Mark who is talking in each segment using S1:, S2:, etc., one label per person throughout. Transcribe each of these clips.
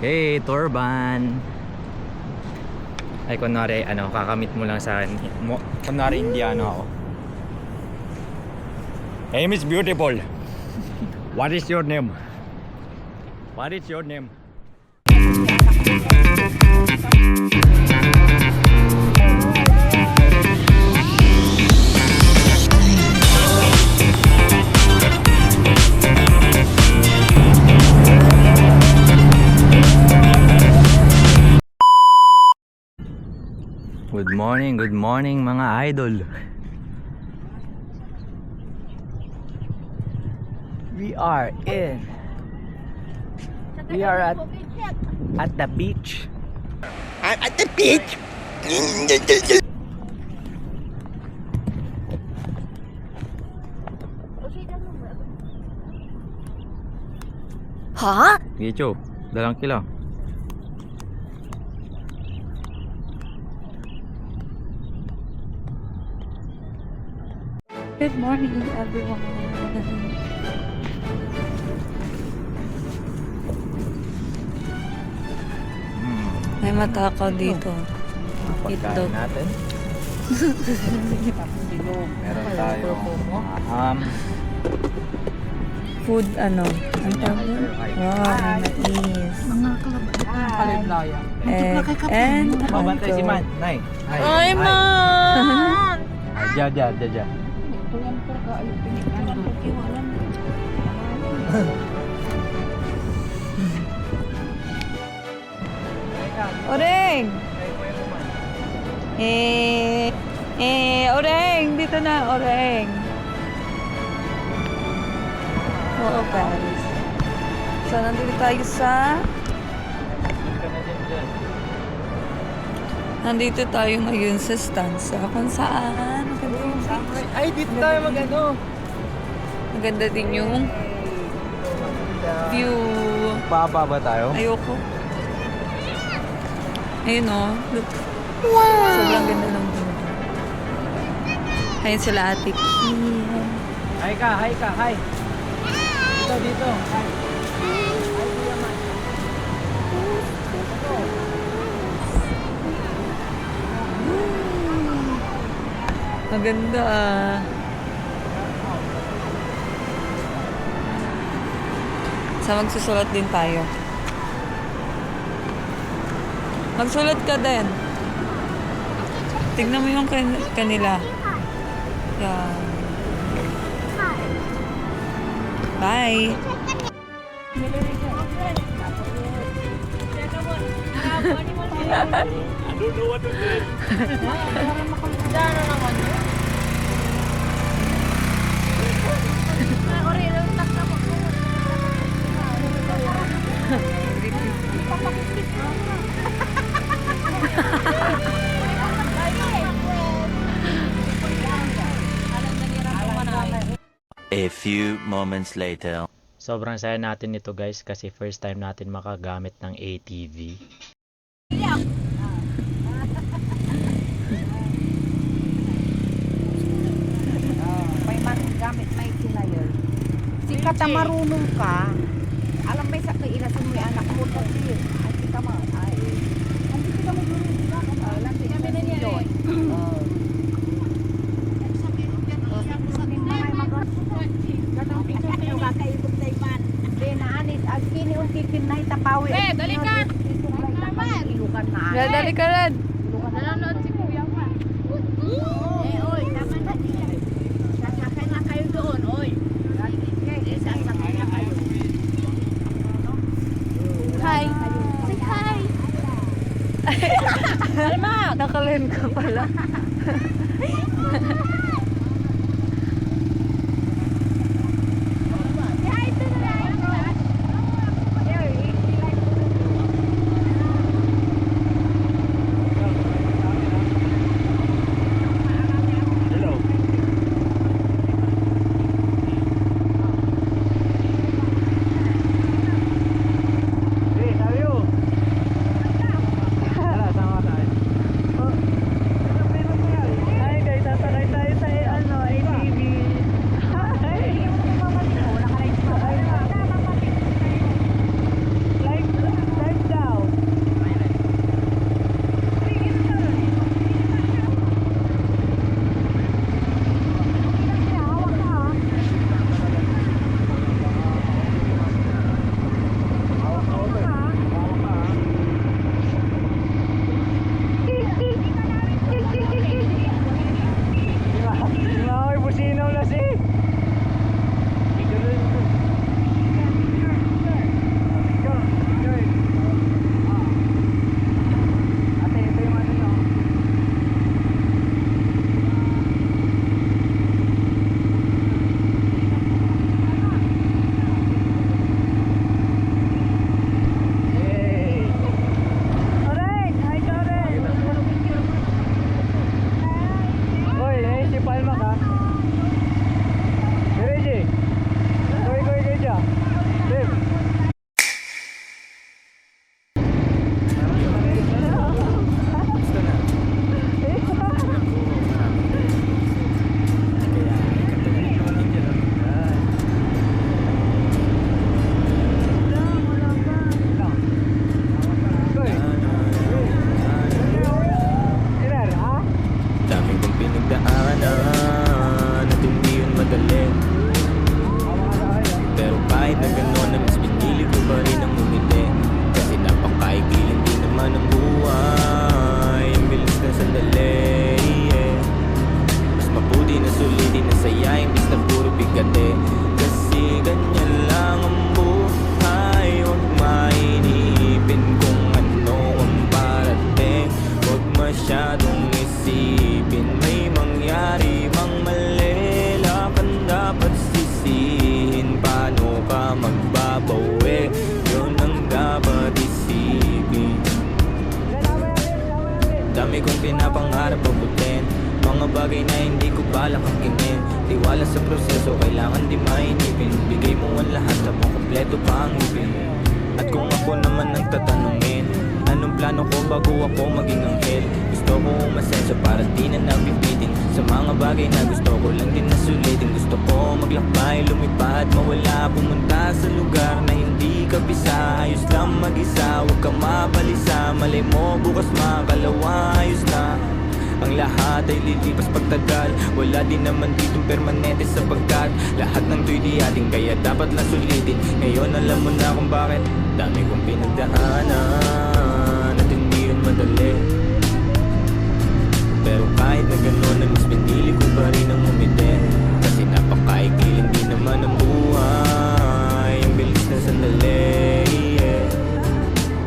S1: Hey, Turban. Ay, kunwari, kakamit mo lang sa akin. Kunwari, Indiano ako. Hey, Miss Beautiful. What is your name? What is your name? Good morning mga idol. We are at the beach.
S2: I'm at the beach.
S3: Ha?
S1: Gicho, 2 kilo.
S3: Good morning, everyone. May matakaw dito.
S1: Pagkain natin. Meron tayong mga ham.
S3: Food, ang tawag doon? Wow, may mais. And
S1: Mabantay si Man. Nay.
S3: Ay, Man!
S1: Diya.
S3: Oreng! Oreng! Dito na, Oreng! Oo, Paris. So, nandito tayo sa... Nandito tayo ngayon sa stanza kung saan.
S1: Ay, dito tayo
S3: Maganda din yung view.
S1: Papa ba tayo?
S3: Ayoko. Ayun o. Wow! Sobrang ganda ng view. Ayun sila Ate Kim.
S1: Hi ka. Dito. Hi.
S3: Maganda ah. So, magsusulat din tayo. Magsulat ka din. Tignan mo yung kanila. Yan. Bye.
S2: I don't know what to do.
S4: A few moments later.
S1: Sobrang saya natin nito guys kasi first time natin makagamit ng ATV.
S5: May gamit may kinayor. Sikat na marunong ka. Alam may sa kailasan mo yung anak mo kasi. Ay, kita mo. Ay. Hindi kita mo duro. Lanti kami na niya eh.
S3: Dali ka rin.
S5: Nanonood si Kuya pa. Oy, tama na niya. Sasakay na kayo doon, oy. Sasakay na kayo.
S3: Hi. Say hi. Alma, nakalen ka pala. Hi guys, tatay tayo.
S6: kong pinapangarap abutin. Mga bagay na hindi ko balak angkinin. Tiwala sa proseso, kailangan di mainipin. Bigay mo ang lahat habang kompleto pa ang ibig. At kung ako naman ang tatanungin, anong plano ko bago ako maging anghel? Gusto ko umasenso para di na nabibitin sa mga bagay na gusto ko lang din na sulitin. Gusto ko maglakbay, lumipad, mawala, pumunta sa lugar na hindi kabisa. Ayos lang mag-isa, huwag ka mabalisa. Malay mo bukas makalawa, ayos na. Ang lahat ay lilipas pagtagal. Wala din naman ditong permanente sapagkat lahat ng to'y di ating, kaya dapat lang sulitin. Ngayon alam mo na kung bakit dami kong pinagdaanan at hindi yun madali. Pero kahit na gano'n ay mas pinili ko pa rin ang umiti. Kasi napakaigilin din naman ang buhay. Ang bilis na sandali, yeah.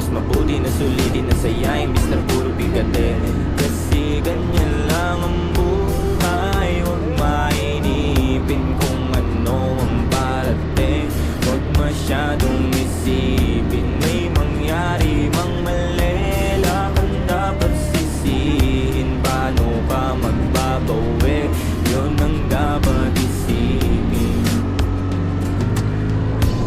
S6: Mas mabuti na sulitin na saya imbis na puro bigate. Kasi ganyan lang ang buhay. Huwag mainipin kung ano ang parating. Huwag masyadong isipin may mangyari mang mali. Lang ang dapat sisihin. Paano ka magbabawi? Yun ang dapat isipin.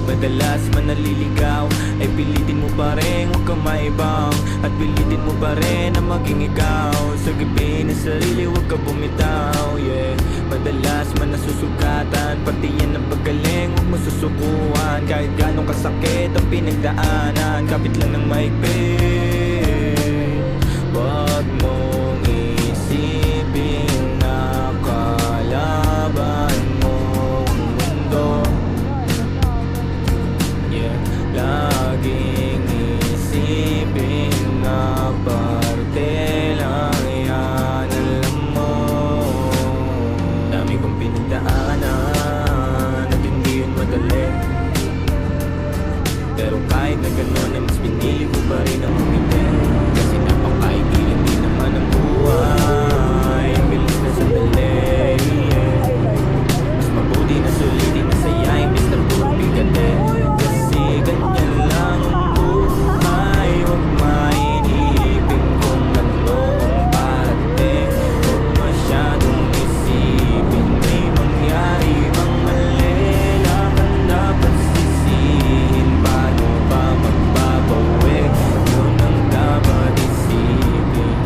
S6: Madalas man naliligaw ay pilitin mo pa rin huwag ka maibang. At pilitin mo pa rin na maging ikaw. Sa gabi na sarili huwag ka bumitaw, yeah. Madalas man nasusugatan, pati yan ang paggaling huwag mo susukuhan. Kahit ganong kasakit ang pinagdaanan, kapit lang ng maigpit. Huwag mong isipin na kalaban mo ang mundo, yeah. Laging isipin na parte lang yan, alam mo. Dami kong pinagdaanan at hindi yun madali. Pero kahit na gano'n ay mas pinili ko pa rin ang umiti. Kasi napakaigilin din naman ang buhay. Ang bilis na sandali, yeah. Mas mabuti na sulitin na saya imbis na puro bigate. Kasi ganyan lang ang buhay. Huwag mainipin kung ano ang parating. Huwag masyadong isipin may mangyari mang mali. Lang ang dapat sisihin. Paano ka magbabawi? Yun ang dapat isipin.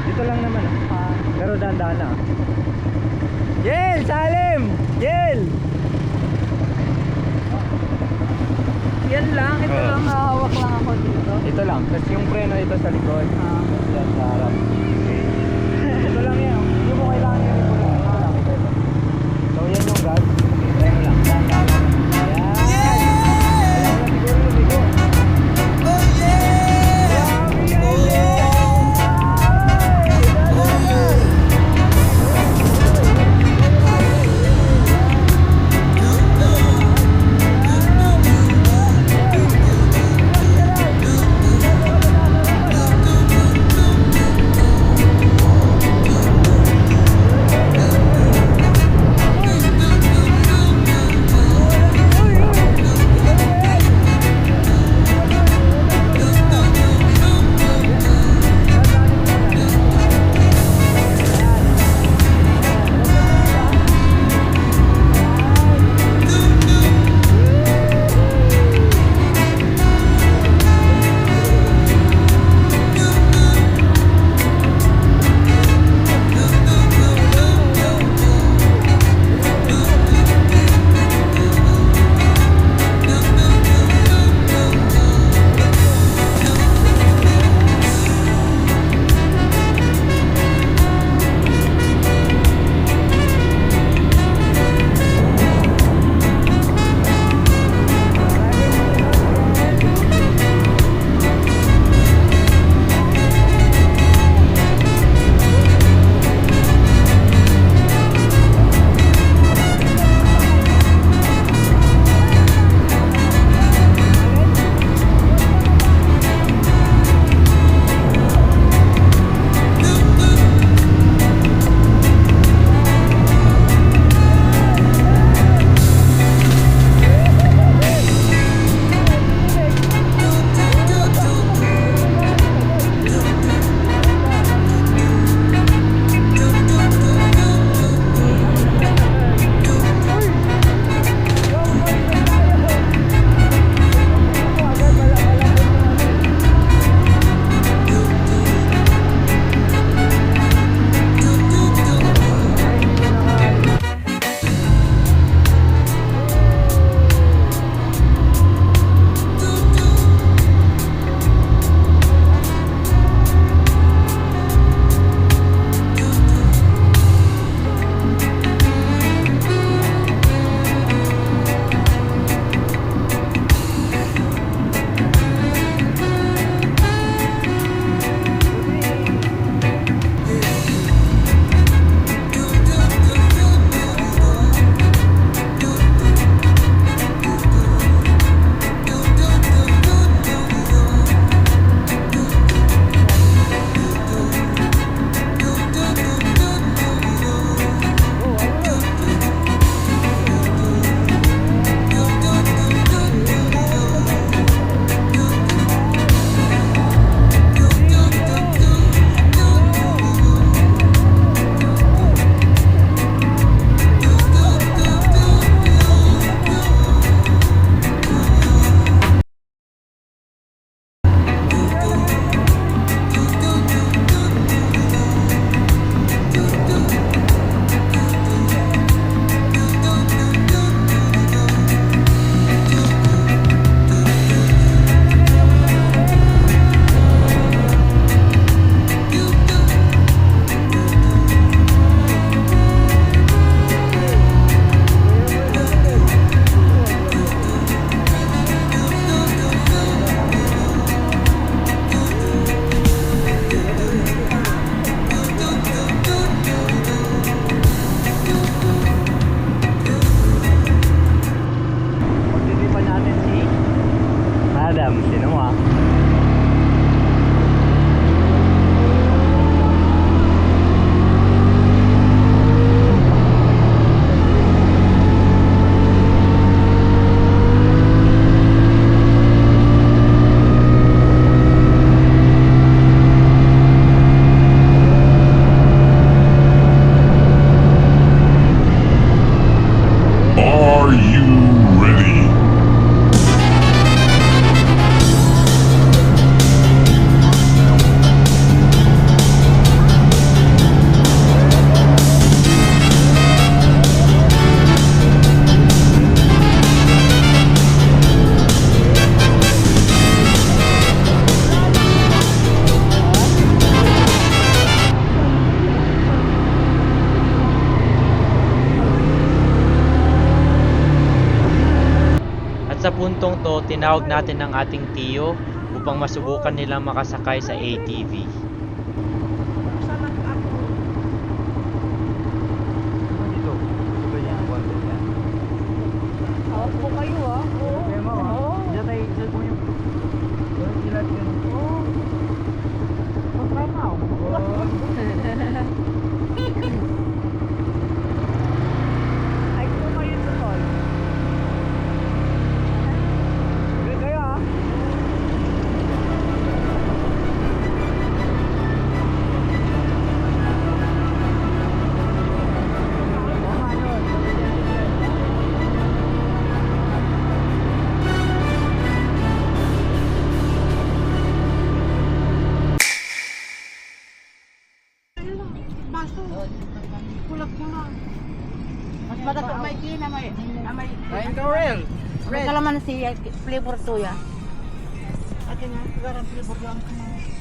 S6: Dito lang naman pero dahan-dahan na. Yel! Salim! Yel!
S5: Yan lang, ito
S1: Oo.
S5: lang, hawak lang ako dito.
S6: Ito lang, tapos yung preno ito sa likod. Yan sa harap. Ito lang yan. Hindi mo kailangan yung ito lang. Ito lang. So yan yung gas. Preno lang.
S1: sa puntong to, tinawag natin ng ating tiyo upang masubukan nilang makasakay sa ATV.
S5: Hawak po kayo ah. Oo. Ay, po kayo tuloy. Kayo ah. Mas madapat may kina may
S2: Kain ka, Rel.
S5: may kalamansi flavor soya.
S2: Atin nga, garang flavor lang.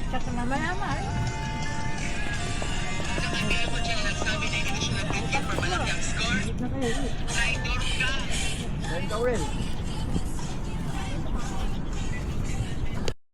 S5: Tsaka mamaya may.
S2: Kain ka, Rel.